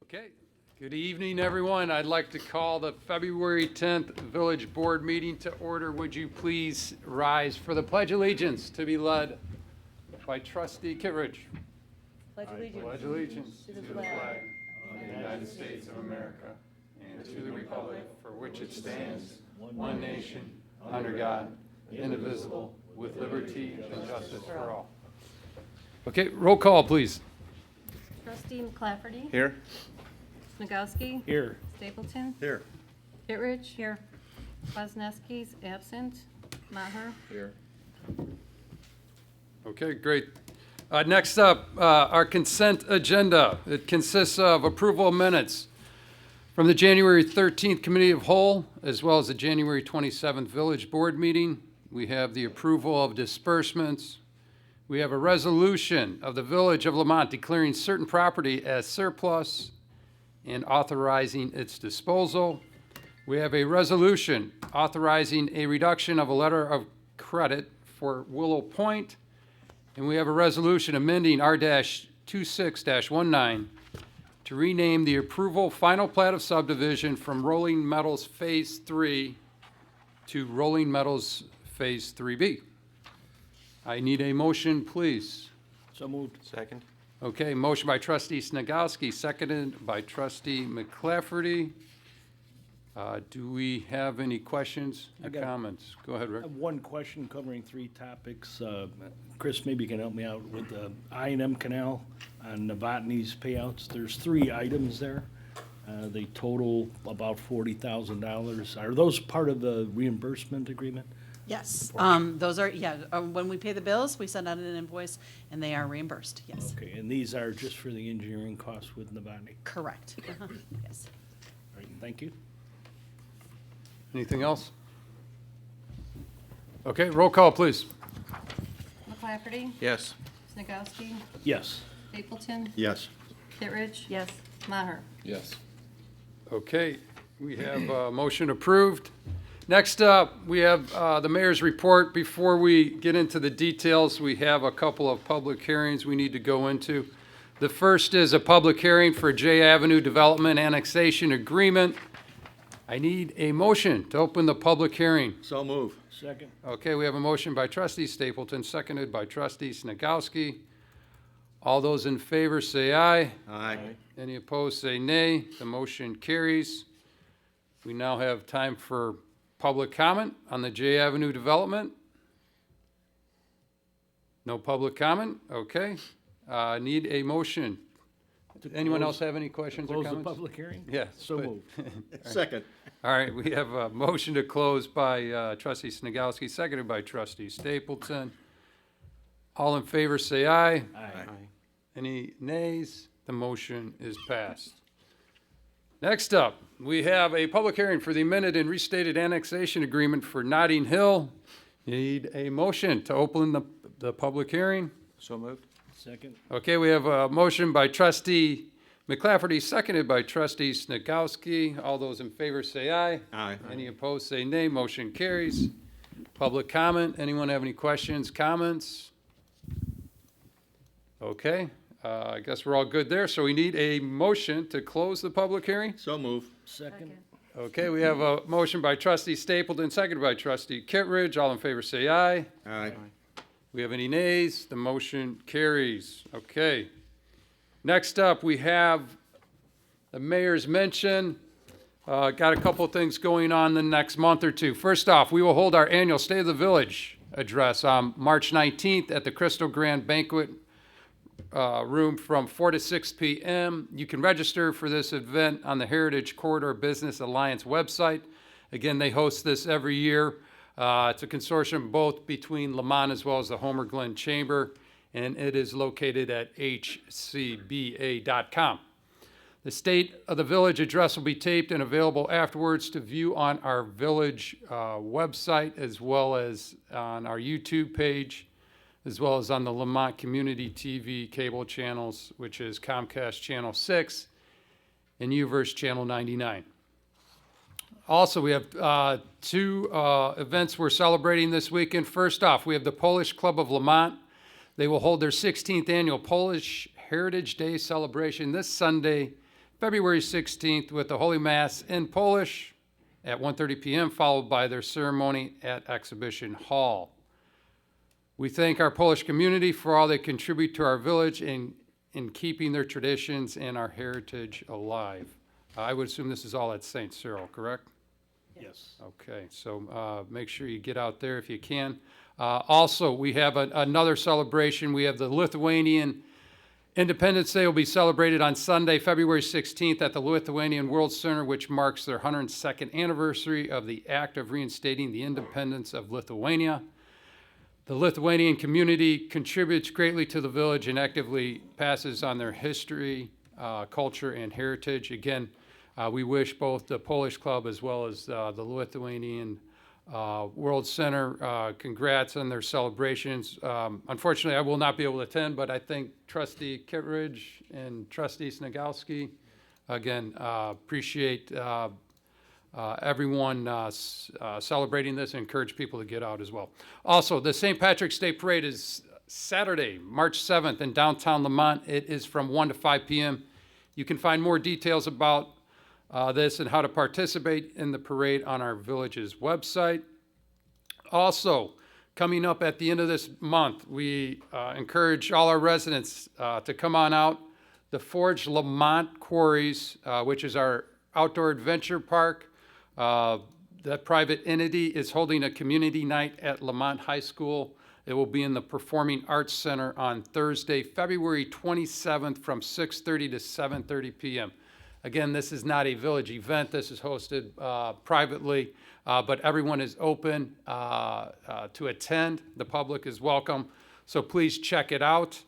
Okay, good evening, everyone. I'd like to call the February 10th Village Board meeting to order. Would you please rise for the Pledge of Allegiance to be led by Trustee Kittredge. Pledge allegiance. Pledge allegiance To the flag of the United States of America and to the republic for which it stands, one nation, under God, indivisible, with liberty and justice for all. Okay, roll call, please. Trustee McClafferty. Here. Snagowski. Here. Stapleton. Here. Kittredge. Here. Kwasniewski's absent. Maher. Here. Okay, great. Next up, our consent agenda. It consists of approval of minutes from the January 13th Committee of Whole, as well as the January 27th Village Board meeting. We have the approval of disbursements. We have a resolution of the Village of Lamont declaring certain property as surplus and authorizing its disposal. We have a resolution authorizing a reduction of a letter of credit for Willow Point. And we have a resolution amending R-26-19 to rename the approval final plat of subdivision from Rolling Meadows Phase 3 to Rolling Meadows Phase 3B. I need a motion, please. So moved. Second. Okay, motion by trustee Snagowski, seconded by trustee McClafferty. Do we have any questions or I got- comments? Go ahead, I Rick. have one question covering three topics. Chris, maybe you can help me out with the I&M Canal on Novotny's payouts. There's three items there. They total about $40,000. Are those part of the reimbursement agreement? Yes, those are, when we pay the bills, we send out an invoice and they are reimbursed, yes. Okay, and these are just for the engineering costs with Novotny? Correct, yes. All right, thank you. Anything else? Okay, roll call, please. McClafferty. Yes. Snagowski. Yes. Stapleton. Yes. Kittredge. Yes. Maher. Yes. Okay, we have a motion approved. Next up, we have the mayor's report. Before we get into the details, we have a couple of public hearings we need to go into. The first is a public hearing for J Avenue Development Annexation Agreement. I need a motion to open the public hearing. So move. Second? Okay, we have a motion by trustee Stapleton, seconded by trustee Snagowski. All those in favor say aye. Aye. Any opposed, say nay. The motion carries. We now have time for public comment on the J Avenue development. No public comment? Okay. Need a motion. Anyone else have any questions or Close the comments? public hearing? Yeah. So but- moved. Second. All right, we have a motion to close by trustee Snagowski, seconded by trustee Stapleton. All in favor, say aye. Aye. Any nays? The motion is passed. Next up, we have a public hearing for the amended and restated annexation agreement for Notting Hill. Need a motion to open the public hearing. So moved. Second? Okay, we have a motion by trustee McClafferty, seconded by trustee Snagowski. All those in favor say aye. Aye. Any opposed, say nay. Motion carries. Public comment. Anyone have any questions, comments? Okay, I guess we're all good there. So we need a motion to close the public hearing. So move. Second? Okay, we have a motion by trustee Stapleton, seconded by trustee Kittredge. All in favor say aye. Aye. We have any nays? The motion carries. Okay. Next up, we have the mayor's mention. Got a couple of things going on the next month or two. First off, we will hold our annual State of the Village address on March 19th at the Crystal Grand Banquet Room from 4 to 6 p.m. You can register for this event on the Heritage Corridor Business Alliance website. Again, they host this every year. It's a consortium both between Lamont as well as the Homer Glen Chamber, and it is located at hcba.com. The State of the Village address will be taped and available afterwards to view on our village website, as well as on our YouTube page, as well as on the Lamont Community TV cable channels, which is Comcast Channel 6 and UVerse Channel 99. Also, we have two events we're celebrating this weekend. First off, we have the Polish Club of Lamont. They will hold their 16th annual Polish Heritage Day celebration this Sunday, February 16th with the Holy Mass in Polish at 1:30 p.m., followed by their ceremony at Exhibition Hall. We thank our Polish community for all they contribute to our village in keeping their traditions and our heritage alive. I would assume this is all at St. Cyril, correct? Yes. Okay, so make sure you get out there if you can. Also, we have another celebration. We have the Lithuanian Independence Day will be celebrated on Sunday, February 16th at the Lithuanian World Center, which marks their 102nd anniversary of the act of reinstating the independence of Lithuania. The Lithuanian community contributes greatly to the village and actively passes on their history, culture, and heritage. Again, we wish both the Polish Club as well as the Lithuanian World Center congrats on their celebrations. Unfortunately, I will not be able to attend, but I think Trustee Kittredge and Trustee Snagowski, again, appreciate everyone celebrating this and encourage people to get out as well. Also, the St. Patrick's Day Parade is Saturday, March 7th in downtown Lamont. It is from 1 to 5 p.m. You can find more details about this and how to participate in the parade on our village's website. Also, coming up at the end of this month, we encourage all our residents to come on out. The Forge Lamont Quarries, which is our outdoor adventure park, that private entity is holding a community night at Lamont High School. It will be in the Performing Arts Center on Thursday, February 27th from 6:30 to 7:30 p.m. Again, this is not a village event. This is hosted privately, but everyone is open to attend. The public is welcome, so please check it out.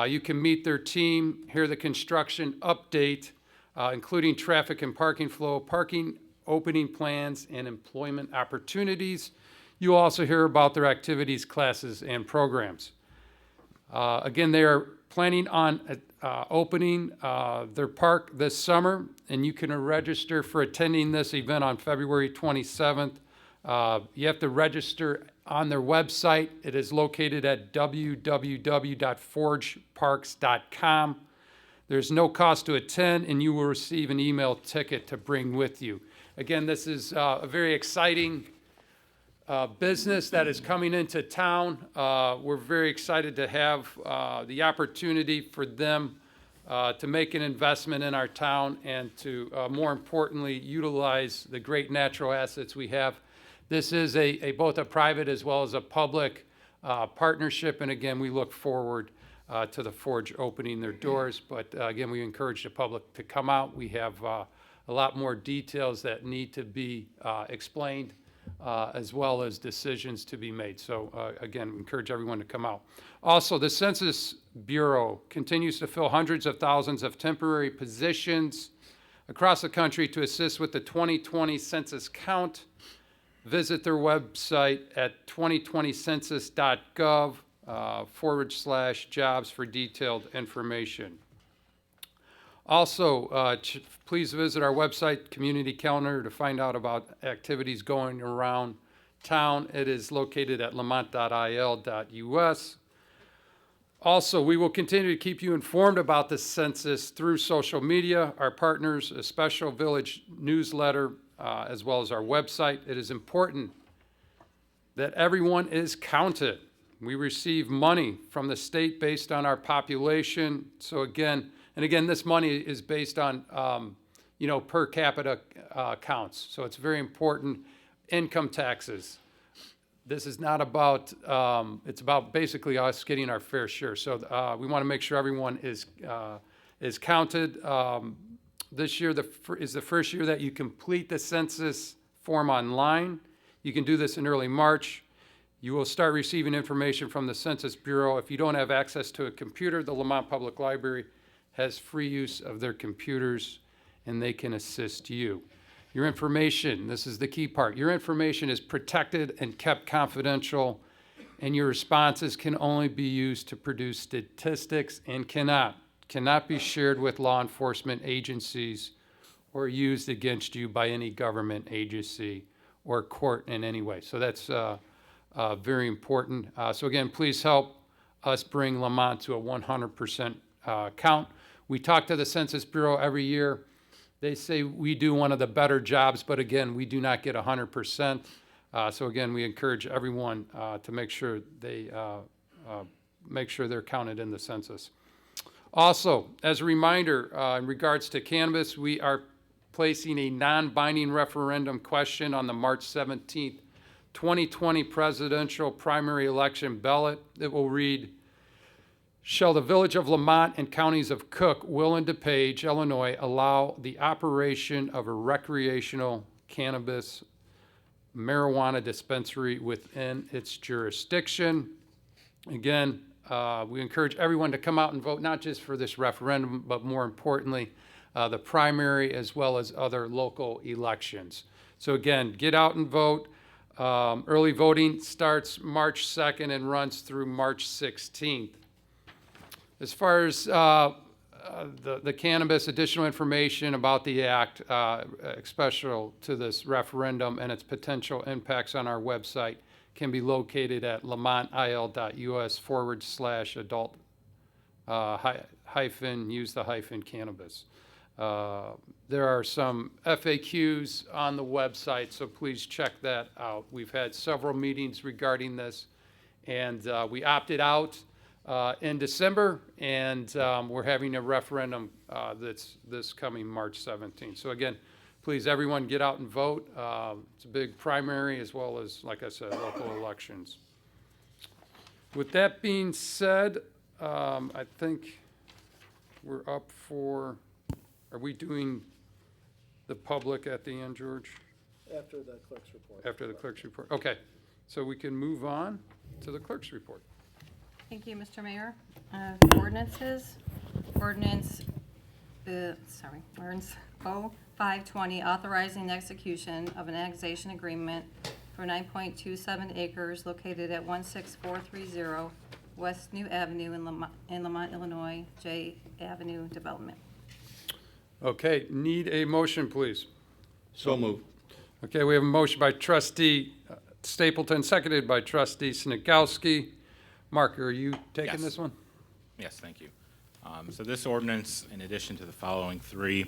You can meet their team, hear the construction update, including traffic and parking flow, parking opening plans, and employment opportunities. You also hear about their activities, classes, and programs. Again, they are planning on opening their park this summer, and you can register for attending this event on February 27th. You have to register on their website. It is located at www.forgeparks.com. There's no cost to attend, and you will receive an email ticket to bring with you. Again, this is a very exciting business that is coming into town. We're very excited to have the opportunity for them to make an investment in our town and to, more importantly, utilize the great natural assets we have. This is both a private as well as a public partnership, and again, we look forward to the Forge opening their doors. But again, we encourage the public to come out. We have a lot more details that need to be explained, as well as decisions to be made. So again, we encourage everyone to come out. Also, the Census Bureau continues to fill hundreds of thousands of temporary positions across the country to assist with the 2020 census count. Visit their website at 2020census.gov/jobs for detailed information. Also, please visit our website, community calendar, to find out about activities going around town. It is located at lamont.il.us. Also, we will continue to keep you informed about the census through social media, our partners, a special village newsletter, as well as our website. It is important that everyone is counted. We receive money from the state based on our population. So again, this money is based on, per capita counts. So it's very important. Income taxes. This is not about, it's about basically us getting our fair share. So we want to make sure everyone is counted. This year is the first year that you complete the census form online. You can do this in early March. You will start receiving information from the Census Bureau. If you don't have access to a computer, the Lamont Public Library has free use of their computers, and they can assist you. Your information, this is the key part, your information is protected and kept confidential, and your responses can only be used to produce statistics and cannot be shared with law enforcement agencies or used against you by any government agency or court in any way. So that's very important. So again, please help us bring Lamont to a 100% count. We talk to the Census Bureau every year. They say we do one of the better jobs, but again, we do not get 100%. So again, we encourage everyone to make sure they're counted in the census. Also, as a reminder, in regards to cannabis, we are placing a non-binding referendum question on the March 17th, 2020 presidential primary election ballot. It will read, shall the village of Lamont and counties of Cook, Will, and DuPage, Illinois, allow the operation of a recreational cannabis marijuana dispensary within its jurisdiction? Again, we encourage everyone to come out and vote, not just for this referendum, but more importantly, the primary as well as other local elections. So again, get out and vote. Early voting starts March 2nd and runs through March 16th. As far as the cannabis, additional information about the act, special to this referendum and its potential impacts on our website can be located at lamontil.us/adult use the hyphen cannabis. There are some FAQs on the website, so please check that out. We've had several meetings regarding this, and we opted out in December, and we're having a referendum that's this coming March 17th. So again, please, everyone, get out and vote. It's a big primary as well as, like I said, local elections. With that being said, I think we're up for, are we doing the public at the end, George? After the clerk's report. After the clerk's report? Okay, so we can move on to the clerk's report. Thank you, Mr. Mayor. Ordinances. Ordinance 0520, authorizing the execution of an annexation agreement for 9.27 acres located at 16430 West New Avenue in Lamont, Illinois, J Avenue Development. Okay, need a motion, please. So moved. Okay, we have a motion by trustee Stapleton, seconded by trustee Snagowski. Mark, are you taking Yes. this one? Yes, thank you. So this ordinance, in addition to the following three,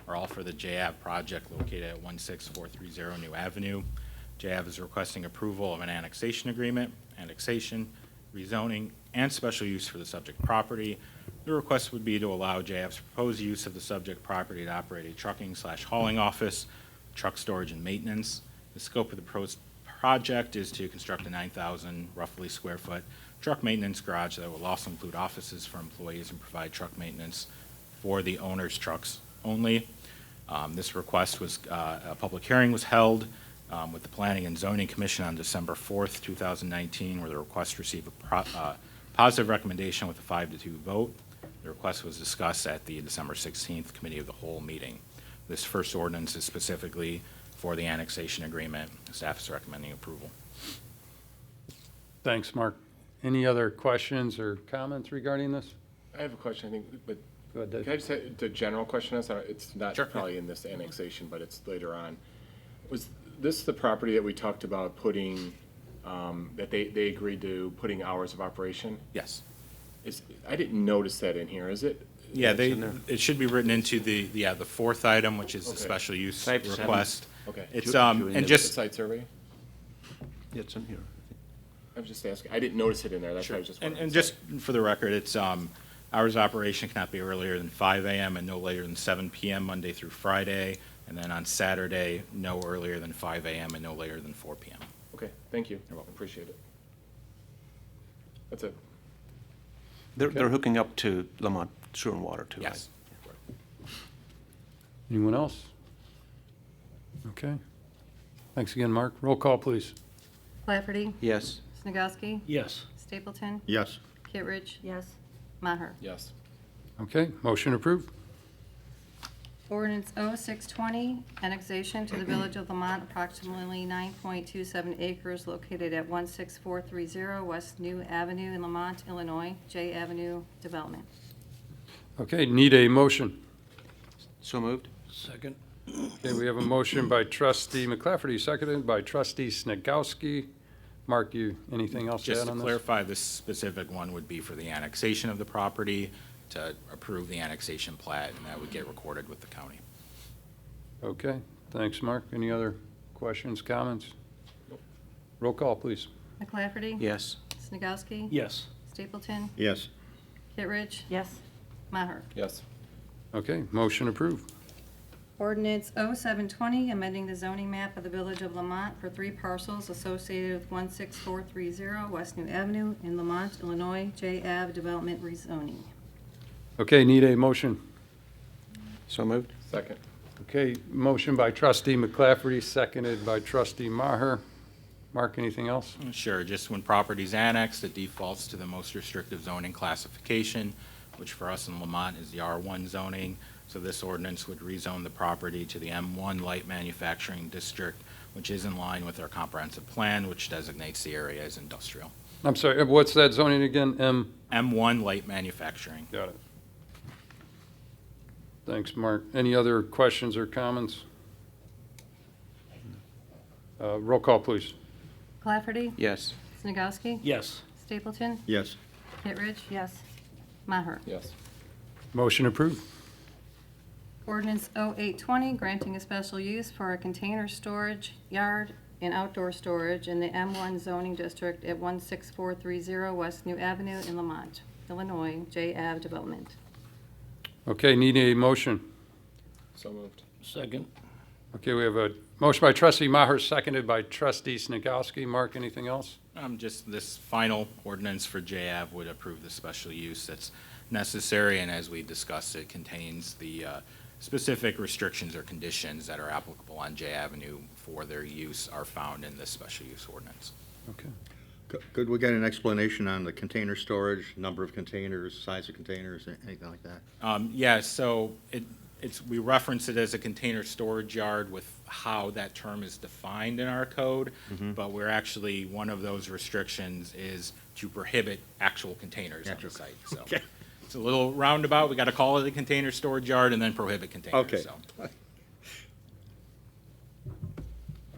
are all for the JAV project located at 16430 New Avenue. JAV is requesting approval of an annexation agreement, annexation, rezoning, and special use for the subject property. The request would be to allow JAV's proposed use of the subject property to operate a trucking/hauling office, truck storage and maintenance. The scope of the proposed project is to construct a 9,000 roughly square foot truck maintenance garage that will also include offices for employees and provide truck maintenance for the owner's trucks only. This request was, a public hearing was held with the Planning and Zoning Commission on December 4th, 2019, where the request received a positive recommendation with a 5-2 vote. The request was discussed at the December 16th Committee of the Whole meeting. This first ordinance is specifically for the annexation agreement. Staff is recommending approval. Thanks, Mark. Any other questions or comments regarding this? I have a question, I think, but Go ahead, Dave. can I just say, the general question is, it's not Sure. probably in this annexation, but it's later on. Was this the property that we talked about putting, that they agreed to putting hours of operation? Yes. I didn't notice that in here, is it? Yeah, it should be written into the fourth item, which is the Okay. special use Type seven. request. Okay. It's, Ju- and The just, site survey? It's in here. I was just asking, I didn't notice it in there, that's why I was just and wondering. just for the record, it's, hours of operation cannot be earlier than 5 a.m. and no later than 7 p.m. Monday through Friday. And then on Saturday, no earlier than 5 a.m. and no later than 4 p.m. Okay, thank you. You're welcome. Appreciate it. That's it. They're hooking up to Lamont Sewer and Water too, right? Yes. Anyone else? Okay. Thanks again, Mark. Roll call, please. Lafferty, Yes. Snagowski, Yes. Stapleton, Yes. Kittredge. Yes. Maher. Yes. Okay, motion approved. Ordinance 0620, annexation to the village of Lamont, approximately 9.27 acres located at 16430 West New Avenue in Lamont, Illinois, J Avenue Development. Okay, need a motion. So moved? Second. Okay, we have a motion by trustee McClafferty, seconded by trustee Snagowski. Mark, anything else to Just add to on this? clarify, this specific one would be for the annexation of the property, to approve the annexation plat, and that would get recorded with the county. Okay, thanks, Mark. Any other questions, comments? Roll call, please. McClafferty? Yes. Snagowski? Yes. Stapleton? Yes. Kittredge? Yes. Maher? Yes. Okay, motion approved. Ordinance 0720, amending the zoning map of the Village of Lamont for 3 parcels associated with 16430 West New Avenue in Lamont, Illinois, J. Ave Development rezoning. Okay, need a motion. So moved? Second. Okay, motion by trustee McClafferty, seconded by trustee Maher. Mark, anything else? Sure, just when property's annexed, it defaults to the most restrictive zoning classification, which for us in Lamont is the R1 zoning. So this ordinance would rezone the property to the M1 Light Manufacturing District, which is in line with our comprehensive plan, which designates the area as industrial. I'm sorry, what's that zoning again? M1 Light Manufacturing. Got it. Thanks, Mark. Any other questions or comments? Roll call, please. McClafferty? Yes. Snagowski? Yes. Stapleton? Yes. Kittredge? Yes. Maher? Yes. Motion approved. Ordinance 0820, granting a special use for a container storage yard and outdoor storage in the M1 zoning district at 16430 West New Avenue in Lamont, Illinois, J. Ave Development. Okay, need a motion. So moved. Second. Okay, we have a motion by trustee Maher, seconded by trustee Snagowski. Mark, anything else? Just this final ordinance for JAV would approve the special use that's necessary, and as we discussed, it contains the specific restrictions or conditions that are applicable on J Avenue for their use are found in this special use ordinance. Okay. Could we get an explanation on the container storage, number of containers, size of containers, anything like that? Yeah, so we reference it as a container storage yard with how that term is defined in our code, but we're actually, one of those restrictions is to prohibit actual containers on the site, so. Okay. It's a little roundabout, we gotta call it a container storage yard and then prohibit containers, Okay. so.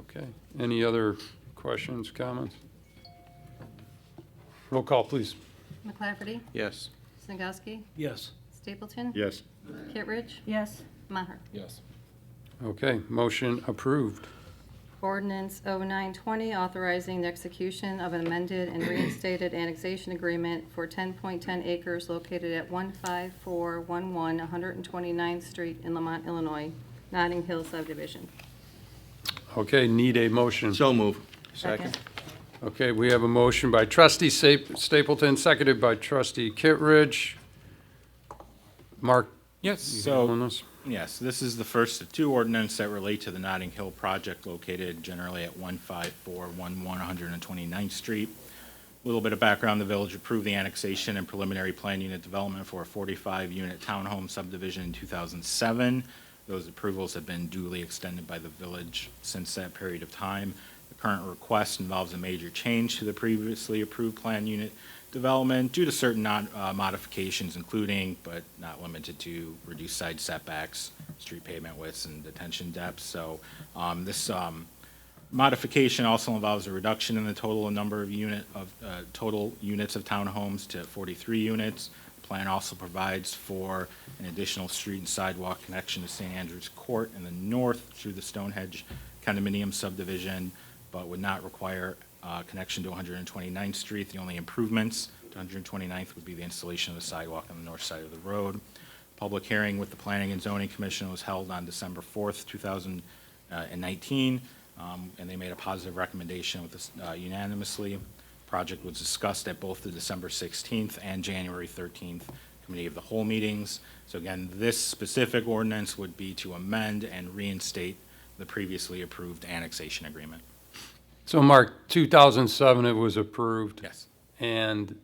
Okay. Any other questions, comments? Roll call, please. McClafferty? Yes. Snagowski? Yes. Stapleton? Yes. Kittredge? Yes. Maher? Yes. Okay, motion approved. Ordinance 0920, authorizing the execution of an amended and reinstated annexation agreement for 10.10 acres located at 15411 129th Street in Lamont, Illinois, Notting Hill subdivision. Okay, need a motion. So move. Second? Okay, we have a motion by trustee Stapleton, seconded by trustee Kittredge. Mark, Yes, you so. on this? Yes, this is the first of 2 ordinances that relate to the Notting Hill project located generally at 15411 129th Street. A little bit of background, the village approved the annexation and preliminary plan unit development for a 45-unit townhome subdivision in 2007. Those approvals have been duly extended by the village since that period of time. The current request involves a major change to the previously approved plan unit development due to certain modifications, including but not limited to reduced side setbacks, street pavement widths, and detention depths. So this modification also involves a reduction in the total number of total units of townhomes to 43 units. The plan also provides for an additional street and sidewalk connection to St. Andrew's Court in the north through the Stonehenge condominium subdivision, but would not require connection to 129th Street. The only improvements to 129th would be the installation of a sidewalk on the north side of the road. Public hearing with the Planning and Zoning Commission was held on December 4th, 2019, and they made a positive recommendation with this unanimously. Project was discussed at both the December 16th and January 13th Committee of the Whole meetings. So again, this specific ordinance would be to amend and reinstate the previously approved annexation agreement. So Mark, 2007 it was approved. Yes. And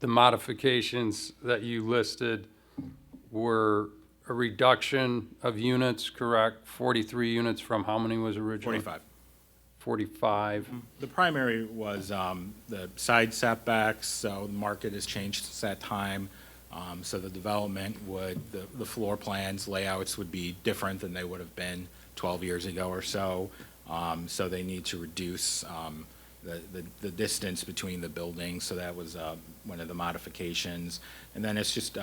the modifications that you listed were a reduction of units, correct? 43 units from how many was originally? 45. 45. The primary was the side setbacks, so the market has changed since that time. So the development would, the floor plans, layouts would be different than they would have been 12 years ago or so. So they need to reduce the distance between the buildings, so that was one of the modifications. And then it's just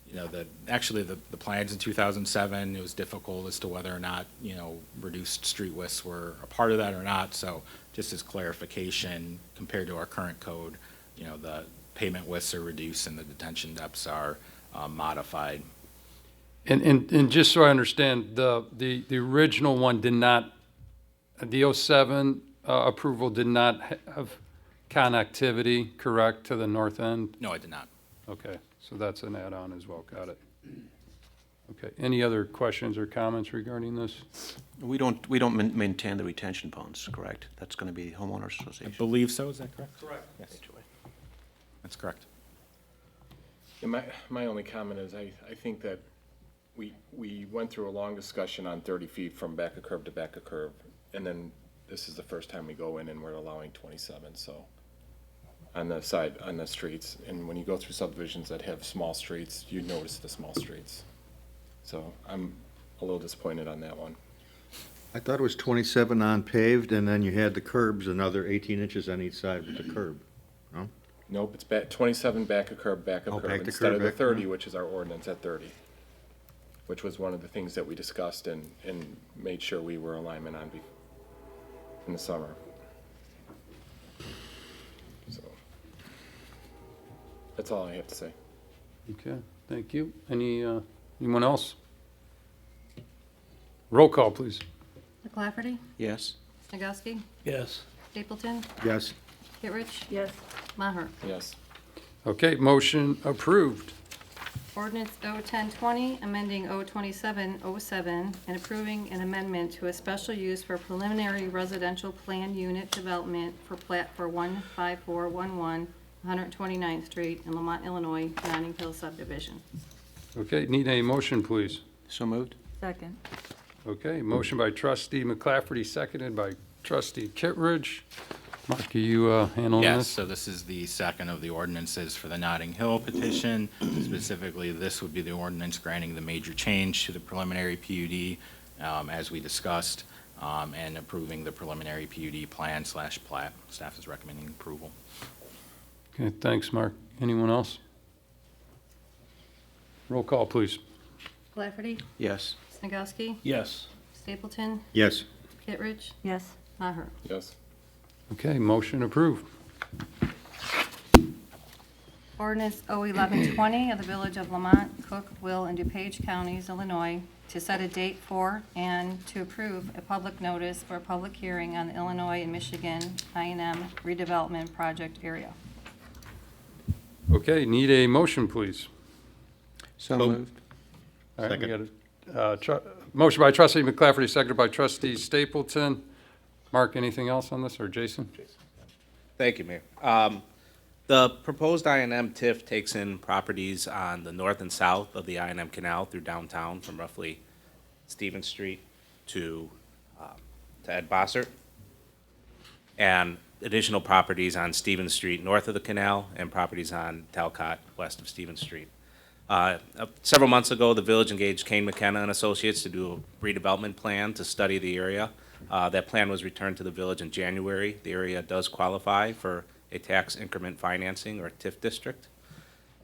you know, actually the plans in 2007, it was difficult as to whether or not, you know, reduced street widths were a part of that or not. So just as clarification, compared to our current code, you know, the pavement widths are reduced and the detention depths are modified. And just so I understand, the original one did not, the '07 approval did not have connectivity, correct, to the north end? No, I did not. Okay, so that's an add-on as well, got it. Okay, any other questions or comments regarding this? We don't maintain the retention ponds, correct? That's going to be homeowners I association. believe so, is that correct? Correct. Yes, that's correct. And my only comment is I think that we went through a long discussion on 30 feet from back of curb to back of curb, and then this is the first time we go in and we're allowing 27, so, on the side, on the streets. And when you go through subdivisions that have small streets, you notice the small streets. So I'm a little disappointed on that one. I thought it was 27 on paved, and then you had the curbs, another 18 inches on each side with the curb. No? Nope, it's 27 back of curb, back of Oh, curb, back to instead curb, of the back- 30, which is our ordinance at 30, which was one of the things that we discussed and made sure we were alignment on in the summer. So, that's all I have to say. Okay, thank you. Anyone else? Roll call, please. McClafferty? Yes? Snagowski? Yes. Stapleton? Yes. Kittredge? Yes. Maher? Yes. Okay, motion approved. Ordinance O-1020, amending O-2707, and approving an amendment to a special use for preliminary residential plan unit development for plat for 15411 129th Street in Lamont, Illinois, Notting Hill subdivision. Okay, need a motion, please. So moved? Second. Okay, motion by trustee McClafferty, seconded by trustee Kittredge. Mark, are you handling Yes, this? so this is the second of the ordinances for the Notting Hill petition. Specifically, this would be the ordinance granting the major change to the preliminary PUD, as we discussed, and approving the preliminary PUD plan/plat. Staff is recommending approval. Okay, thanks, Mark. Anyone else? Roll call, please. McClafferty? Yes. Snagowski? Yes. Stapleton? Yes. Kittredge? Yes. Maher? Yes. Okay, motion approved. Ordinance O-1120 of the Village of Lamont, Cook, Will, and DuPage Counties, Illinois, to set a date for and to approve a public notice for a public hearing on the Illinois and Michigan I&M redevelopment project area. Okay, need a motion, please. So So- moved? All right, we Second. got a motion by trustee McClafferty, seconded by trustee Stapleton. Mark, anything else on this, or Jason? Thank you, Mayor. The proposed I&M TIF takes in properties on the north and south of the I&M Canal through downtown from roughly Stevens Street to Ed Bossert, and additional properties on Stevens Street north of the canal and properties on Talcott west of Stevens Street. Several months ago, the village engaged Kane McKenna and Associates to do a redevelopment plan to study the area. That plan was returned to the village in January. The area does qualify for a tax increment financing or TIF district.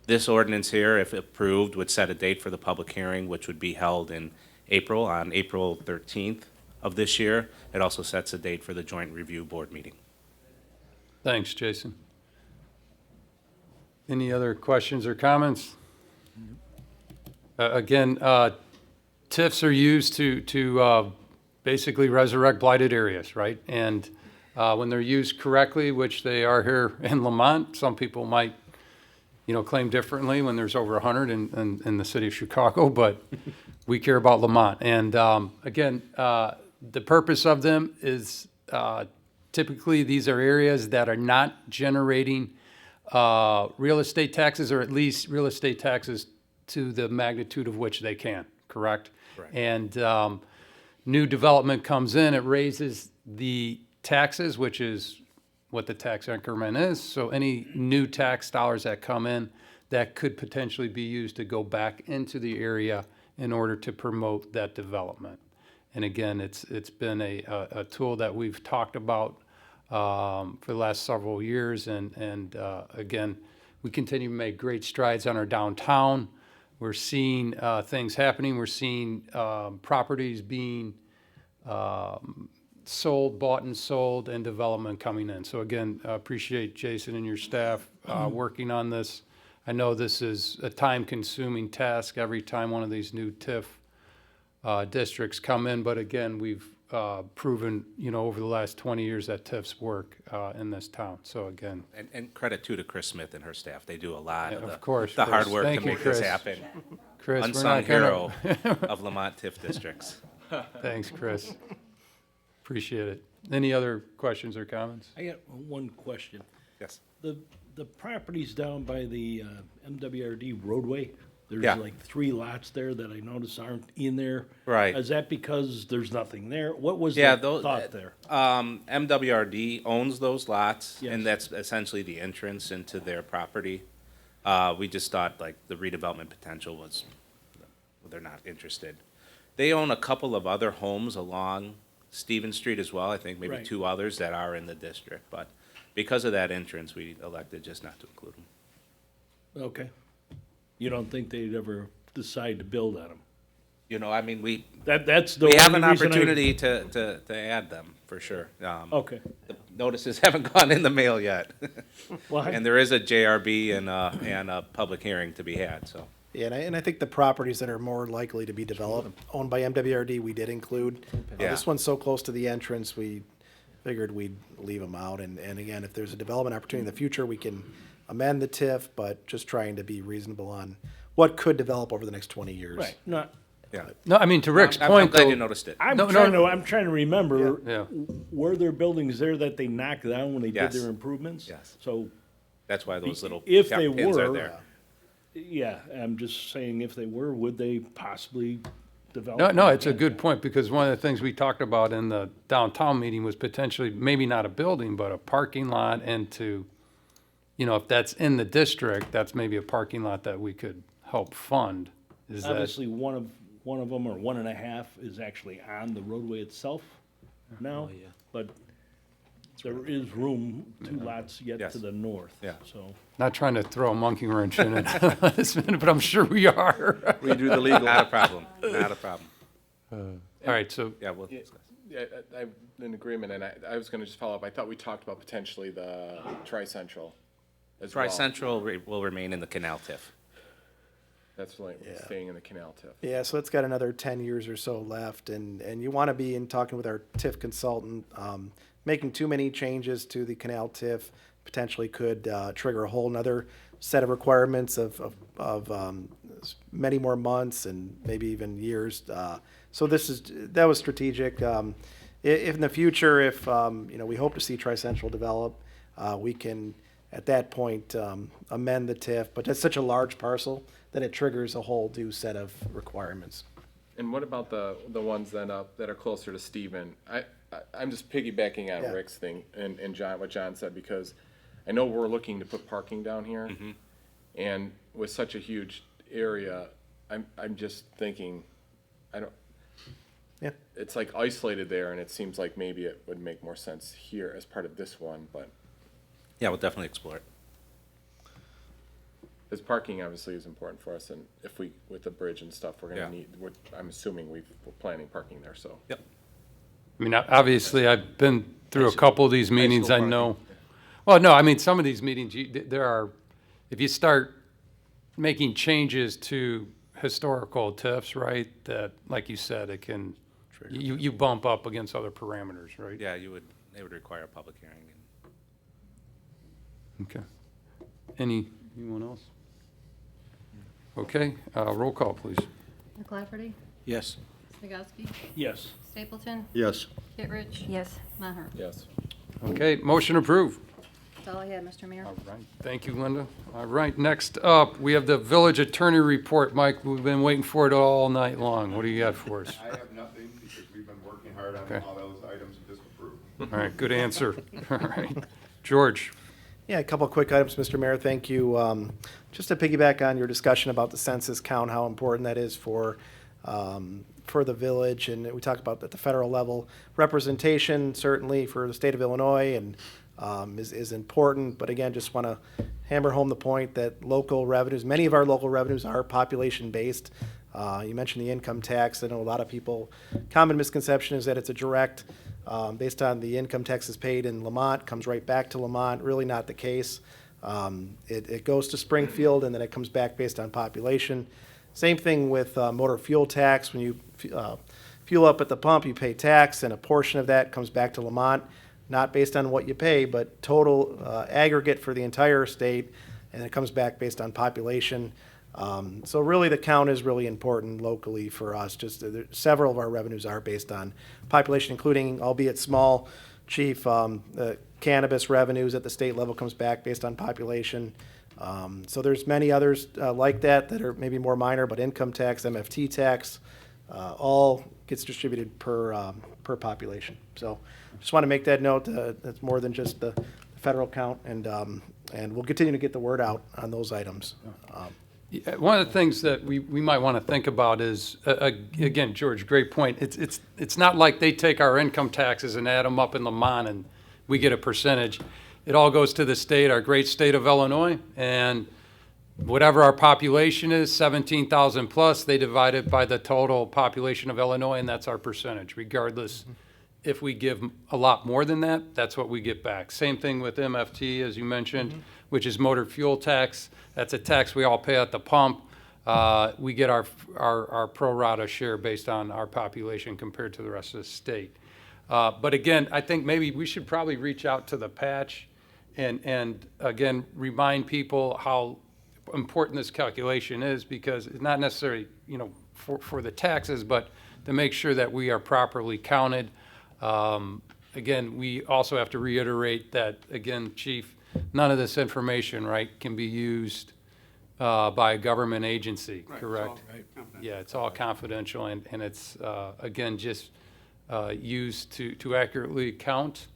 This ordinance here, if approved, would set a date for the public hearing, which would be held in April, on April 13th of this year. It also sets a date for the joint review board meeting. Thanks, Jason. Any other questions or comments? Again, TIFs are used to basically resurrect blighted areas, right? And when they're used correctly, which they are here in Lamont, some people might, claim differently when there's over 100 in the city of Chicago, but we care about Lamont. And again, the purpose of them is typically these are areas that are not generating real estate taxes, or at least real estate taxes to the magnitude of which they can, correct? Correct. And new development comes in, it raises the taxes, which is what the tax increment is. So any new tax dollars that come in, that could potentially be used to go back into the area in order to promote that development. And again, it's been a tool that we've talked about for the last several years. And again, we continue to make great strides on our downtown. We're seeing things happening. We're seeing properties being sold, bought and sold, and development coming in. So again, appreciate Jason and your staff working on this. I know this is a time-consuming task every time one of these new TIF districts come in, but again, we've proven, over the last 20 years that TIFs work in this town. So again, And credit too to Chris Smith and her staff. They do a lot of of course, the hard Chris. work Thank to you, make this Chris. happen. Chris, we're Unsung not hero gonna. of Lamont TIF districts. Thanks, Chris. Appreciate it. Any other questions or comments? I got one question. Yes. The properties down by the MWRD roadway, there's Yeah. like 3 lots there that I notice aren't in there. Right. Is that because there's nothing there? What was Yeah, the thought there? MWRD owns those lots, and Yes. that's essentially the entrance into their property. We just thought like the redevelopment potential was, they're not interested. They own a couple of other homes along Stevens Street as well, I think maybe Right. 2 others that are in the district, but because of that entrance, we elected just not to include them. Okay. You don't think they'd ever decide to build on them? I mean, That's the we have an only reason opportunity to add them, for sure. Okay. The notices haven't gone in the mail yet. Well, And there is a JRB and a public hearing to be had, so. Yeah, and I think the properties that are more likely to be developed, owned by MWRD, we did include. Yeah. This one's so close to the entrance, we figured we'd leave them out. And again, if there's a development opportunity in the future, we can amend the TIF, but just trying to be reasonable on what could develop over the next 20 years. Right, no, Yeah. No, I mean, to Rick's I'm point, glad though. you noticed it. I'm No, trying no. to remember, Yeah. were there buildings there that they knocked down when they did Yes. their improvements? Yes. So, That's why those little if they pins are were, there. yeah, I'm just saying if they were, would they possibly develop? No, it's a good point, because one of the things we talked about in the downtown meeting was potentially, maybe not a building, but a parking lot, and to, if that's in the district, that's maybe a parking lot that we could help fund. Is that, Obviously, one of them, or 1.5, is actually on the roadway itself now. But there is room, 2 lots yet Yes. to the north. Yeah. So, not trying to throw a monkey wrench in it this minute, but I'm sure we are. We do the legal. Not a problem, not a problem. All right, so, Yeah, we'll discuss. Yeah, I'm in agreement, and I was gonna just follow up. I thought we talked about potentially the Tri-Central as well. Tri-Central will remain in the canal TIF. That's like staying in the canal tip. Yeah, so it's got another 10 years or so left, and you want to be in talking with our TIF consultant. Making too many changes to the canal TIF potentially could trigger a whole nother set of requirements of many more months and maybe even years. So that was strategic. If in the future, if we hope to see Tri-Central develop, we can at that point amend the TIF. But that's such a large parcel that it triggers a whole new set of requirements. And what about the ones that are closer to Stephen? I'm just piggybacking on Yeah. Rick's thing and John, what John said, because I know we're looking to put parking down here. And with such a huge area, I'm just thinking, Yeah. it's like isolated there, and it seems like maybe it would make more sense here as part of this one, but, Yeah, we'll definitely explore it. because parking obviously is important for us, and if we, with the bridge and stuff, we're Yeah. gonna need, I'm assuming we're planning parking there, so. Yep. I mean, obviously, I've been through a couple of these meetings, I parking. know. Well, no, I mean, some of these meetings, there are, if you start making changes to historical TIFs, right, that, like you said, it can, you bump up against other parameters, right? Yeah, they would require a public hearing. Okay. Anyone else? Okay, roll call, please. McClafferty? Yes. Snagowski? yes. Stapleton? Yes. Kittredge? Yes. Maher? Yes. Okay, motion approved. That's all I had, Mr. Mayor. All right, thank you, Linda. All right, next up, we have the village attorney report. Mike, we've been waiting for it all night long. What do you got for us? I have nothing because we've been working hard on Okay. all those items you just approved. All right, good answer. All right. George? Yeah, a couple of quick items, Mr. Mayor. Thank you. Just to piggyback on your discussion about the census count, how important that is for the village, and we talked about at the federal level representation, certainly for the state of Illinois, and is important. But again, just want to hammer home the point that local revenues, many of our local revenues are population-based. You mentioned the income tax. I know a lot of people, common misconception is that it's a direct, based on the income taxes paid in Lamont, comes right back to Lamont. Really not the case. It goes to Springfield, and then it comes back based on population. Same thing with motor fuel tax. When you fuel up at the pump, you pay tax, and a portion of that comes back to Lamont, not based on what you pay, but total aggregate for the entire state, and it comes back based on population. So really, the count is really important locally for us. Just several of our revenues are based on population, including, albeit small, Chief, cannabis revenues at the state level comes back based on population. So there's many others like that are maybe more minor, but income tax, MFT tax, all gets distributed per population. So just want to make that note. That's more than just the federal count, and we'll continue to get the word out on those items. Yeah, one of the things that we might want to think about is, again, George, great point. It's not like they take our income taxes and add them up in Lamont and we get a percentage. It all goes to the state, our great state of Illinois, and whatever our population is, 17,000 plus, they divide it by the total population of Illinois, and that's our percentage. Regardless, if we give a lot more than that, that's what we get back. Same thing with MFT, as you mentioned, which is motor fuel tax. That's a tax we all pay at the pump. We get our pro rata share based on our population compared to the rest of the state. But again, I think maybe we should probably reach out to the patch and again, remind people how important this calculation is, because it's not necessarily, for the taxes, but to make sure that we are properly counted. Again, we also have to reiterate that, again, Chief, none of this information, right, can be used by a government agency, correct? Yeah, it's all confidential, and it's, again, just used to accurately count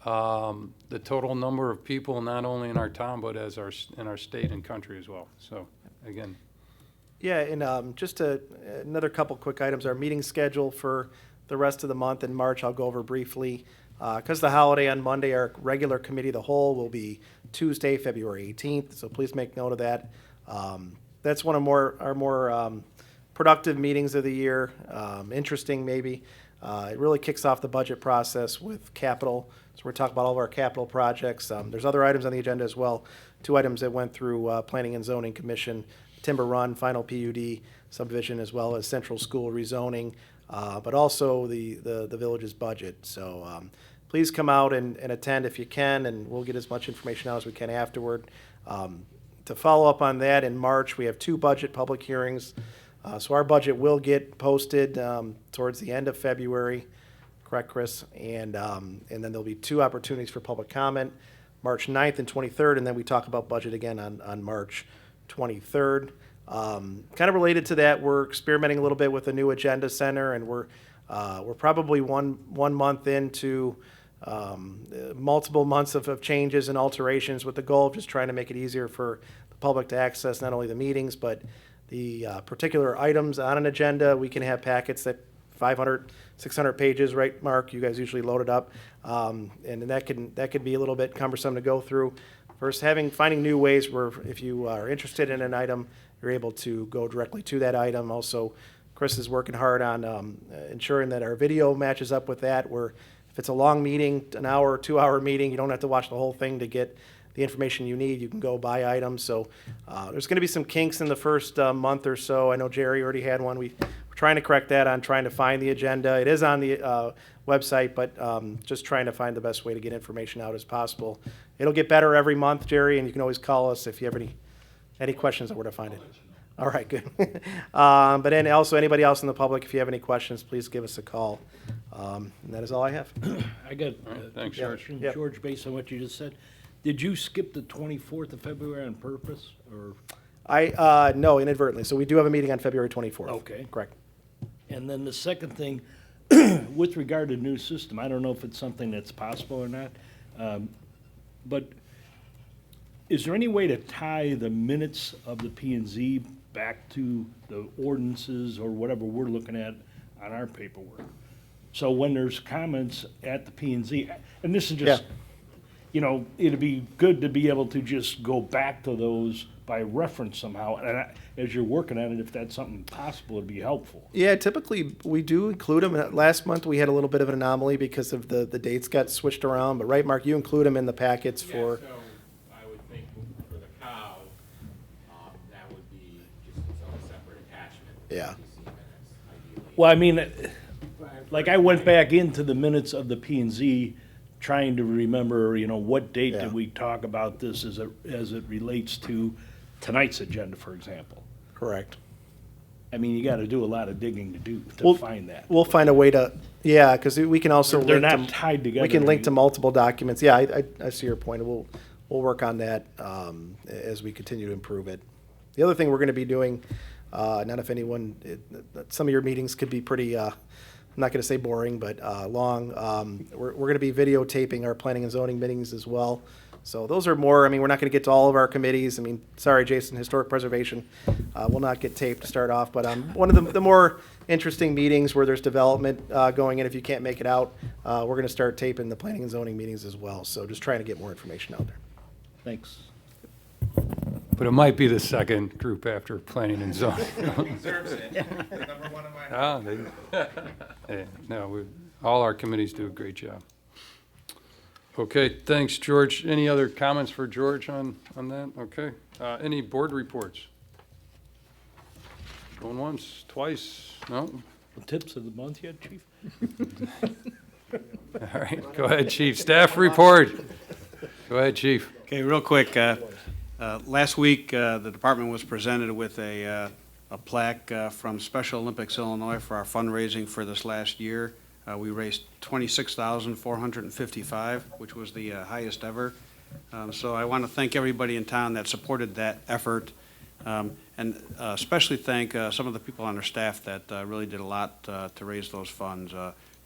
the total number of people, not only in our town, but in our state and country as well. So, again. Yeah, and just another couple quick items. Our meeting schedule for the rest of the month in March, I'll go over briefly. Because the holiday on Monday, our regular committee of the whole will be Tuesday, February 18th, so please make note of that. That's one of our more productive meetings of the year, interesting maybe. It really kicks off the budget process with capital, so we're talking about all of our capital projects. There's other items on the agenda as well, 2 items that went through Planning and Zoning Commission, Timber Run, final PUD subdivision, as well as Central School rezoning, but also the village's budget. So please come out and attend if you can, and we'll get as much information out as we can afterward. To follow up on that, in March, we have 2 budget public hearings. So our budget will get posted towards the end of February, correct, Chris? And then there'll be 2 opportunities for public comment, March 9th and 23rd, and then we talk about budget again on March 23rd. Kind of related to that, we're experimenting a little bit with a new agenda center, and we're probably one month into multiple months of changes and alterations, with the goal of just trying to make it easier for the public to access not only the meetings, but the particular items on an agenda. We can have packets that 500, 600 pages, right, Mark? You guys usually load it up. And that could be a little bit cumbersome to go through. First, finding new ways where if you are interested in an item, you're able to go directly to that item. Also, Chris is working hard on ensuring that our video matches up with that, where if it's a long meeting, an hour or 2-hour meeting, you don't have to watch the whole thing to get the information you need. You can go buy items. So there's going to be some kinks in the first month or so. I know Jerry already had one. We're trying to correct that on trying to find the agenda. It is on the website, but just trying to find the best way to get information out as possible. It'll get better every month, Jerry, and you can always call us if you have any questions on where to find it. All right, good. But then also, anybody else in the public, if you have any questions, please give us a call. And that is all I have. I got thanks, a question, Yep. George, based on what you just said. Did you skip the 24th of February on purpose, or? No, inadvertently. So we do have a meeting on February 24th. Okay. Correct. And then the second thing, with regard to new system, I don't know if it's something that's possible or not, but is there any way to tie the minutes of the P and Z back to the ordinances or whatever we're looking at on our paperwork? So when there's comments at the P and Z, and this is just, you know, it'd be good to be able to just go back to those by reference somehow. And as you're working on it, if that's something possible, it'd be helpful. Yeah, typically we do include them. Last month we had a little bit of an anomaly because of the dates got switched around. But right, Mark, you include them in the packets for. Yeah, so I would think for the cow, that would be just its own separate attachment. Yeah. PCC minutes, ideally. Well, I mean, like I went back into the minutes of the P and Z trying to remember, you know, what date Yeah. did we talk about this as it relates to tonight's agenda, for example. Correct. I mean, you gotta do a lot of digging to We'll- find that. We'll find a way to, yeah, because we can also. They're link not to- tied together. We can link to multiple documents. Yeah, I see your point. We'll work on that as we continue to improve it. The other thing we're going to be doing, not if anyone, some of your meetings could be pretty, I'm not going to say boring, but long. We're going to be videotaping our planning and zoning meetings as well. So those are more, I mean, we're not going to get to all of our committees. I mean, sorry, Jason, historic preservation will not get taped to start off. But one of the more interesting meetings where there's development going in, if you can't make it out, we're going to start taping the planning and zoning meetings as well. So just trying to get more information out there. Thanks. But it might be the second group after planning and zoning. Ah, yeah, no, all our committees do a great job. Okay, thanks, George. Any other comments for George on that? Okay. Any board reports? Going once, twice? No? Tips of the month yet, Chief? All right, go ahead, Chief. Staff report. Go ahead, Chief. Okay, real quick, last week, the department was presented with a plaque from Special Olympics Illinois for our fundraising for this last year. We raised $26,455, which was the highest ever. So I want to thank everybody in town that supported that effort, and especially thank some of the people on our staff that really did a lot to raise those funds.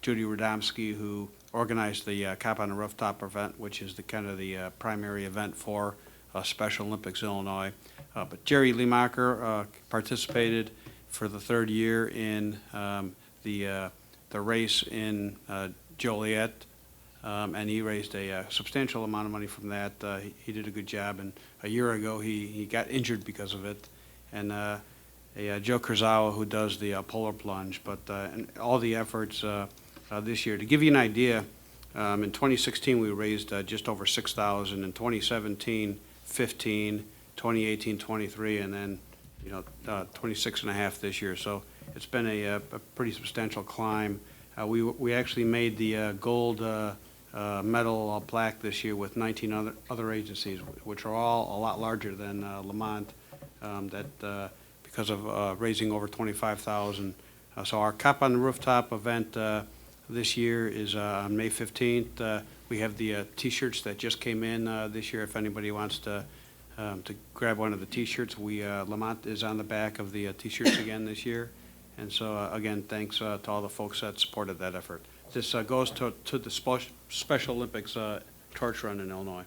Judy Radomski, who organized the Cop on the Rooftop event, which is the kind of the primary event for Special Olympics Illinois. But Jerry Liemacher participated for the third year in the race in Joliet, and he raised a substantial amount of money from that. He did a good job, and a year ago he got injured because of it. And Joe Kurzawa, who does the polar plunge, but and all the efforts this year. To give you an idea, in 2016 we raised just over 6,000. In 2017, 15. 2018, 23, and then 26 and a half this year. So it's been a pretty substantial climb. We actually made the gold medal plaque this year with 19 other agencies, which are all a lot larger than Lamont, because of raising over 25,000. So our Cop on the Rooftop event this year is on May 15th. We have the T-shirts that just came in this year. If anybody wants to grab one of the T-shirts, Lamont is on the back of the T-shirts again this year. And so again, thanks to all the folks that supported that effort. This goes to the Special Olympics torch run in Illinois.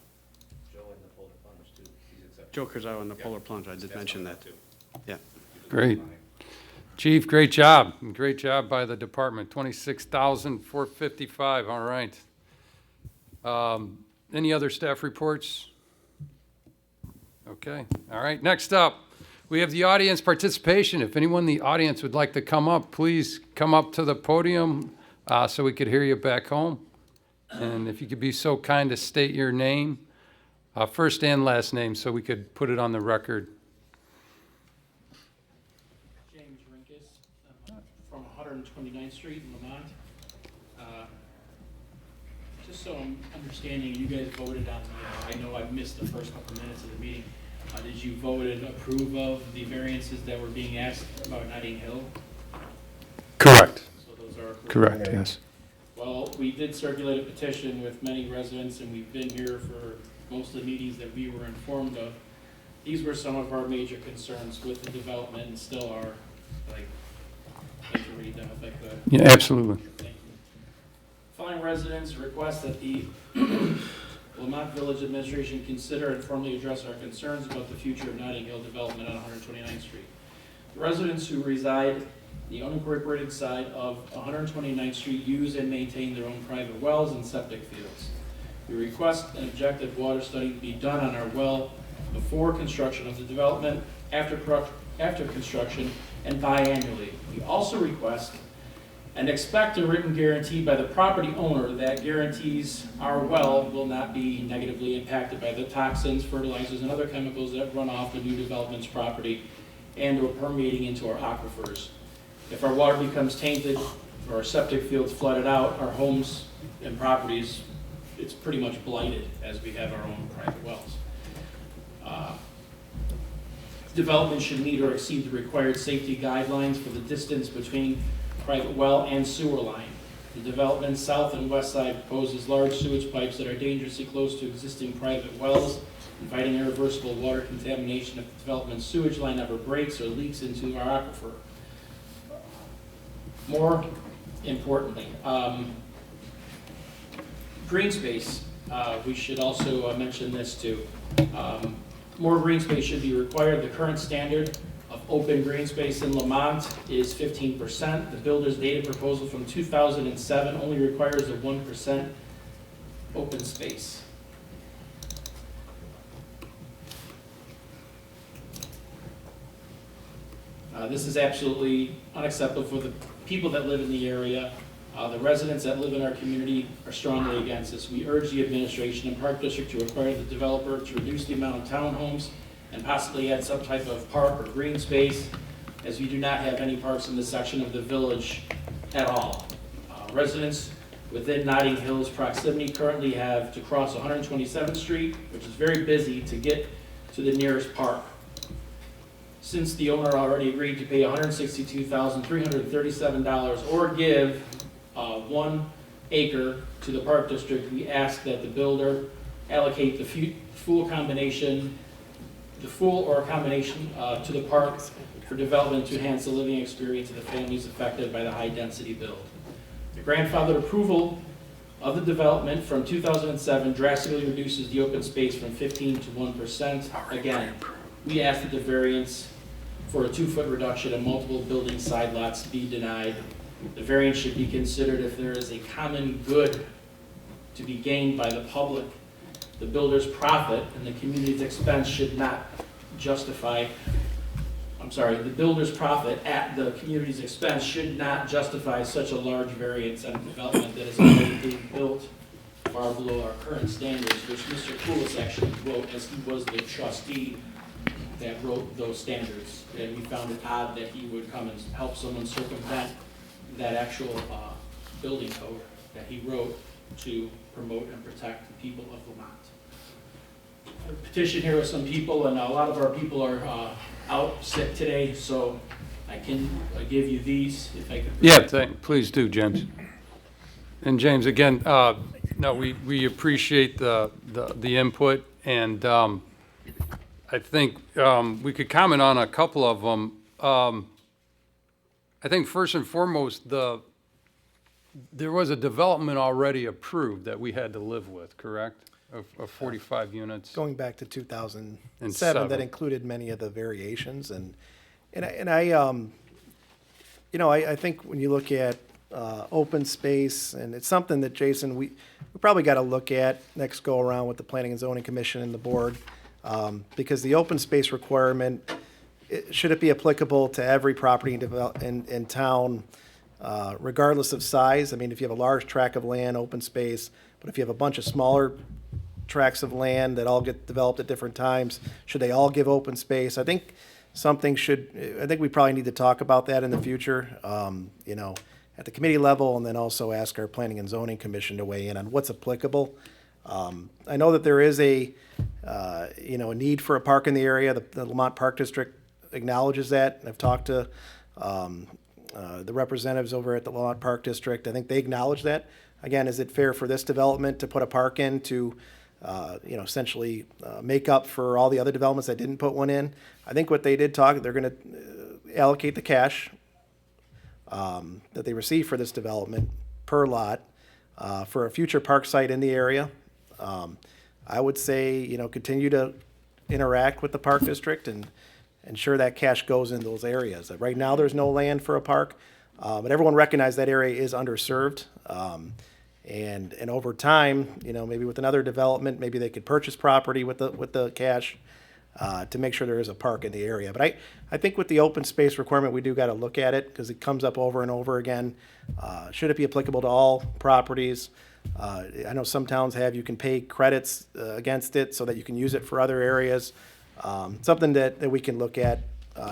Joe Kurzawa and the polar plunge. I did mention that too. Yeah. Great. Chief, great job. Great job by the department. 26,455. All right. Any other staff reports? Okay. All right. Next up, we have the audience participation. If anyone in the audience would like to come up, please come up to the podium so we could hear you back home. And if you could be so kind to state your name, first and last name, so we could put it on the record. James Rinkus, from 129th Street in Lamont. Just so I'm understanding, you guys voted on I know I've missed the first couple minutes of the meeting. Did you vote and approve of the variances that were being asked about Notting Hill? Correct. So those are approved? Correct, yes. Well, we did circulate a petition with many residents, and we've been here for most of the meetings that we were informed of. These were some of our major concerns with the development, and still are. I'd like to read them if I could. Yeah, absolutely. Thank you. Following residents request that the Lamont Village Administration consider and formally address our concerns about the future of Notting Hill development on 129th Street. The residents who reside the unincorporated side of 129th Street use and maintain their own private wells and septic fields. We request an objective water study be done on our well before construction of the development, after construction, and biannually. We also request and expect a written guarantee by the property owner that guarantees our well will not be negatively impacted by the toxins, fertilizers, and other chemicals that run off the new development's property and or permeating into our aquifers. If our water becomes tainted or our septic fields flooded out, our homes and properties, it's pretty much blighted as we have our own private wells. Development should meet or exceed the required safety guidelines for the distance between private well and sewer line. The development's south and west side proposes large sewage pipes that are dangerously close to existing private wells, inviting irreversible water contamination if the development's sewage line ever breaks or leaks into our aquifer. More importantly, green space, we should also mention this too. More green space should be required. The current standard of open green space in Lamont is 15%. The builder's data proposal from 2007 only requires a 1% open space. This is absolutely unacceptable for the people that live in the area. The residents that live in our community are strongly against this. We urge the administration and Park District to require the developer to reduce the amount of townhomes and possibly add some type of park or green space, as we do not have any parks in this section of the village at all. Residents within Notting Hill's proximity currently have to cross 127th Street, which is very busy, to get to the nearest park. Since the owner already agreed to pay $162,337 or give 1 acre to the Park District, we ask that the builder allocate the full or a combination to the park for development to enhance the living experience of the families affected by the high-density build. The grandfathered approval of the development from 2007 drastically reduces the open space from 15 to 1%. Again, we ask that the variance for a 2-foot reduction in multiple building side lots be denied. The variance should be considered if there is a common good to be gained by the public. The builder's profit and the community's expense should not justify, the builder's profit at the community's expense should not justify such a large variance on a development that is already being built far below our current standards, which Mr. Koulis actually wrote as he was the trustee that wrote those standards. And we found it odd that he would come and help someone circumvent that actual building code that he wrote to promote and protect the people of Lamont. A petition here with some people, and a lot of our people are out sick today, so I can give you these if I could. Yeah, please do, James. And James, again, no, we appreciate the input, and I think we could comment on a couple of them. I think first and foremost, there was a development already approved that we had to live with, correct? Of 45 units. Going back to 2007, seven. that included many of the variations, and I think when you look at open space, and it's something that, Jason, we probably got to look at next go around with the Planning and Zoning Commission and the board, because the open space requirement, should it be applicable to every property in town, regardless of size? I mean, if you have a large tract of land, open space, but if you have a bunch of smaller tracts of land that all get developed at different times, should they all give open space? I think we probably need to talk about that in the future, at the committee level, and then also ask our Planning and Zoning Commission to weigh in on what's applicable. I know that there is a need for a park in the area. The Lamont Park District acknowledges that, and I've talked to the representatives over at the Lamont Park District. I think they acknowledge that. Again, is it fair for this development to put a park in to, essentially make up for all the other developments that didn't put one in? I think what they did talk, they're going to allocate the cash that they receive for this development per lot for a future park site in the area. I would say, continue to interact with the Park District and ensure that cash goes in those areas. Right now, there's no land for a park, but everyone recognizes that area is underserved. And over time, you know, maybe with another development, maybe they could purchase property with the cash to make sure there is a park in the area. But I think with the open space requirement, we do got to look at it because it comes up over and over again. Should it be applicable to all properties? I know some towns have, you can pay credits against it so that you can use it for other areas. Something that we can look at,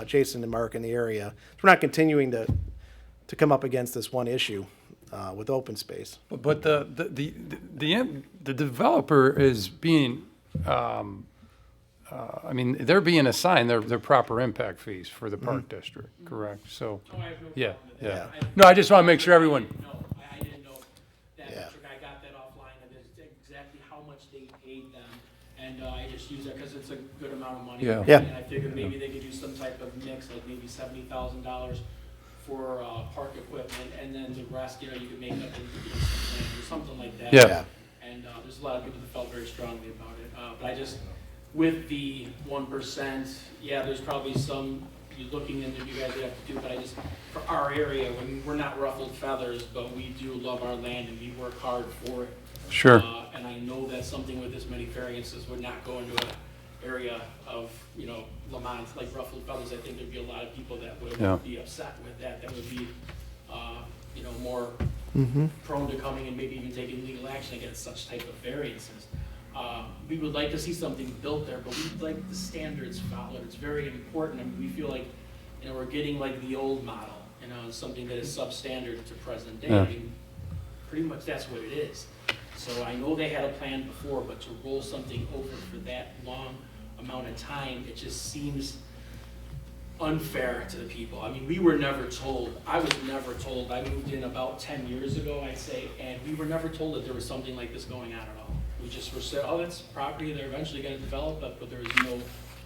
Jason and Mark in the area. So we're not continuing to come up against this one issue with open space. But the developer is being, I mean, they're being assigned their proper impact fees for the park district, correct? So, Oh, I have no yeah, problem with yeah. that. No, I just want to make sure everyone, No, I didn't know that Yeah. metric. I got that offline, and it's exactly how much they paid them. And I just use that because it's a good amount of money. Yeah. Yeah. And I figured maybe they could do some type of mix, like maybe $70,000 for park equipment, and then the rest, you know, you could make up in or something like that. Yeah. And there's a lot of people that felt very strongly about it. But I just, with the 1%, yeah, there's probably some you're looking into you guys have to do, but I just, for our area, when we're not ruffled feathers, but we do love our land and we work hard for it. Sure. And I know that something with this many variances would not go into an area of, you know, Lamont, like ruffled feathers. I think there'd be a lot of people that Yeah. would be upset with that. That would be, you know, more prone to coming and maybe even taking legal action against such type of variances. We would like to see something built there, but we'd like the standards followed. It's very important. I mean, we feel like, you know, we're getting like the old model, you know, something that is substandard to present day. Yeah. I mean, pretty much that's what it is. So I know they had a plan before, but to roll something over for that long amount of time, it just seems unfair to the people. I mean, we were never told, I was never told, I moved in about 10 years ago, I'd say, and we were never told that there was something like this going on at all. We just were said, oh, that's property they're eventually gonna develop, but there was no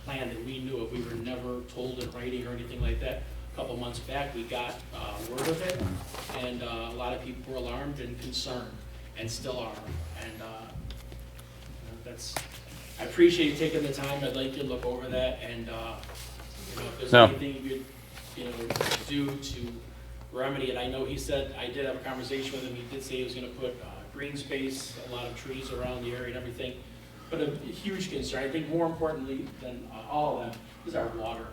plan that we knew of. We were never told in writing or anything like that. A couple months back, we got word of it, and a lot of people were alarmed and concerned, and still are. And you know, that's, I appreciate you taking the time. I'd like you to look over that, and you know, if there's No. anything you could, you know, do to remedy it. I know he said, I did have a conversation with him, he did say he was gonna put green space, a lot of trees around the area and everything. But a huge concern, I think more importantly than all of them, is our water.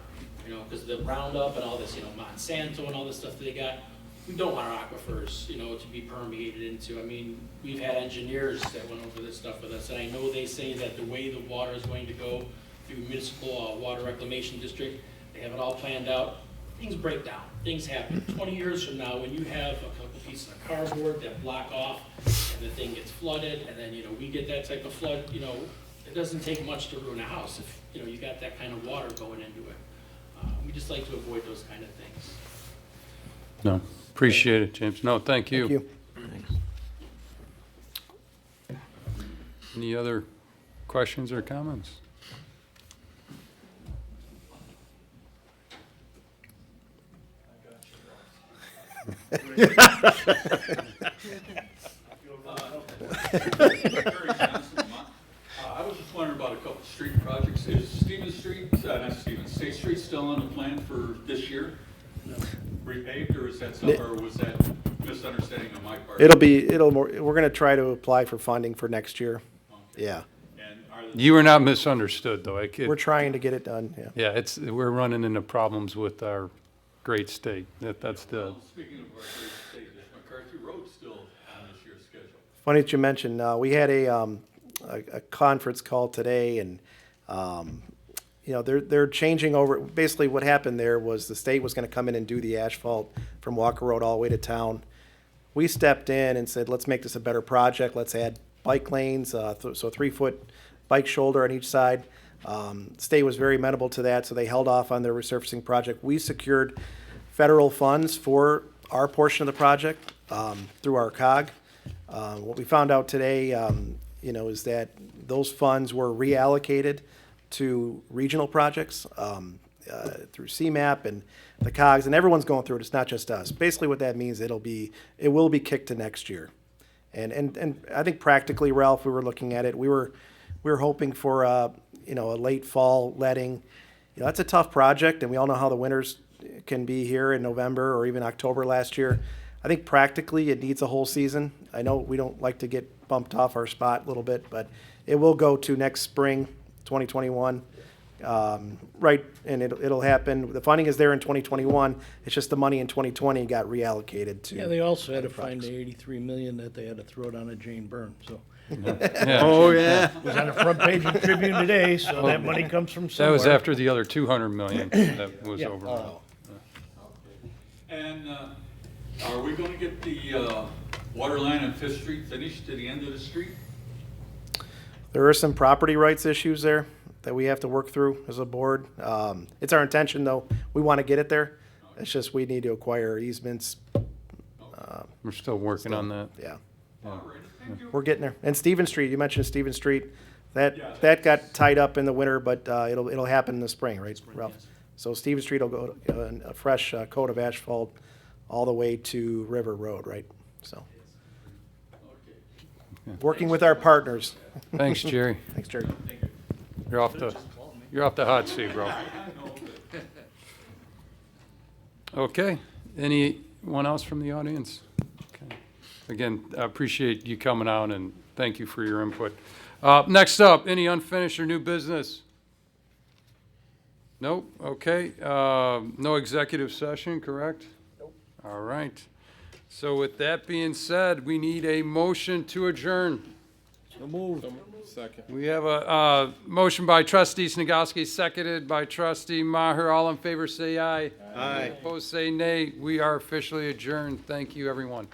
You know, because the Roundup and all this, you know, Monsanto and all this stuff that they got, we don't want our aquifers, you know, to be permeated into. I mean, we've had engineers that went over this stuff with us, and I know they say that the way the water is going to go through municipal water reclamation district, they have it all planned out. Things break down, things happen. 20 years from now, when you have a couple pieces of cardboard that block off, and the thing gets flooded, and then, you know, we get that type of flood, you know, it doesn't take much to ruin a house if, you know, you got that kind of water going into it. We just like to avoid those kind of things. no, appreciate it, James. No, thank you. Thank you. Any other questions or comments? I was just wondering about a couple street projects. Is Stevens Street, not Stevens, State Street still on the plan for this year? Repaved, or is that something, or was that misunderstanding on my part? We're gonna try to apply for funding for next year. Yeah, And are the You were not misunderstood, though. we're trying to get it done, yeah. Yeah, we're running into problems with our great state. That's the, Speaking of our great state, is McCarthy Road still on this year's schedule? Funny that you mentioned, we had a conference call today, and, you know, they're changing over, basically what happened there was the state was gonna come in and do the asphalt from Walker Road all the way to town. We stepped in and said, let's make this a better project, let's add bike lanes, so 3-foot bike shoulder on each side. State was very amenable to that, so they held off on their resurfacing project. We secured federal funds for our portion of the project through our COG. What we found out today, you know, is that those funds were reallocated to regional projects through CMAP and the COGs, and everyone's going through it. It's not just us. Basically, what that means, it will be kicked to next year. And I think practically, Ralph, we were looking at it. We were hoping for you know, a late fall letting. You know, that's a tough project, and we all know how the winters can be here in November or even October last year. I think practically it needs a whole season. I know we don't like to get bumped off our spot a little bit, but it will go to next spring, 2021. Right, and it'll happen. The funding is there in 2021. It's just the money in 2020 got reallocated to. Yeah, they also had to other find projects. the 83 million that they had to throw down at Jane Byrne, so. Yeah. Oh, yeah. It was on the front page of the Tribune today, so that money comes from That somewhere. was after the other 200 million that was Yeah. over. And are we going to get the water line on Fifth Street finished to the end of the street? There are some property rights issues there that we have to work through as a board. It's our intention, though. We want to get it there. It's just we need to acquire easements. We're still working on that. Yeah, All right, thank you. we're getting there. And Stephen Street, you mentioned Stephen Street. That got tied up in the winter, but it'll happen in the spring, right, Ralph? So Stephen Street will go a fresh coat of asphalt all the way to River Road, right? So, working with our partners. Thanks, Jerry. Thanks, Jerry. You're off the hot seat, bro. Okay, anyone else from the audience? Okay. Again, I appreciate you coming out and thank you for your input. Next up, any unfinished or new business? Nope, okay. No executive session, correct? Nope. All right. So with that being said, we need a motion to adjourn. So moved. Second. We have a motion by trustee Snagowski, seconded by trustee Maher. All in favor, say aye. Aye. Opposed, say nay. We are officially adjourned. Thank you, everyone.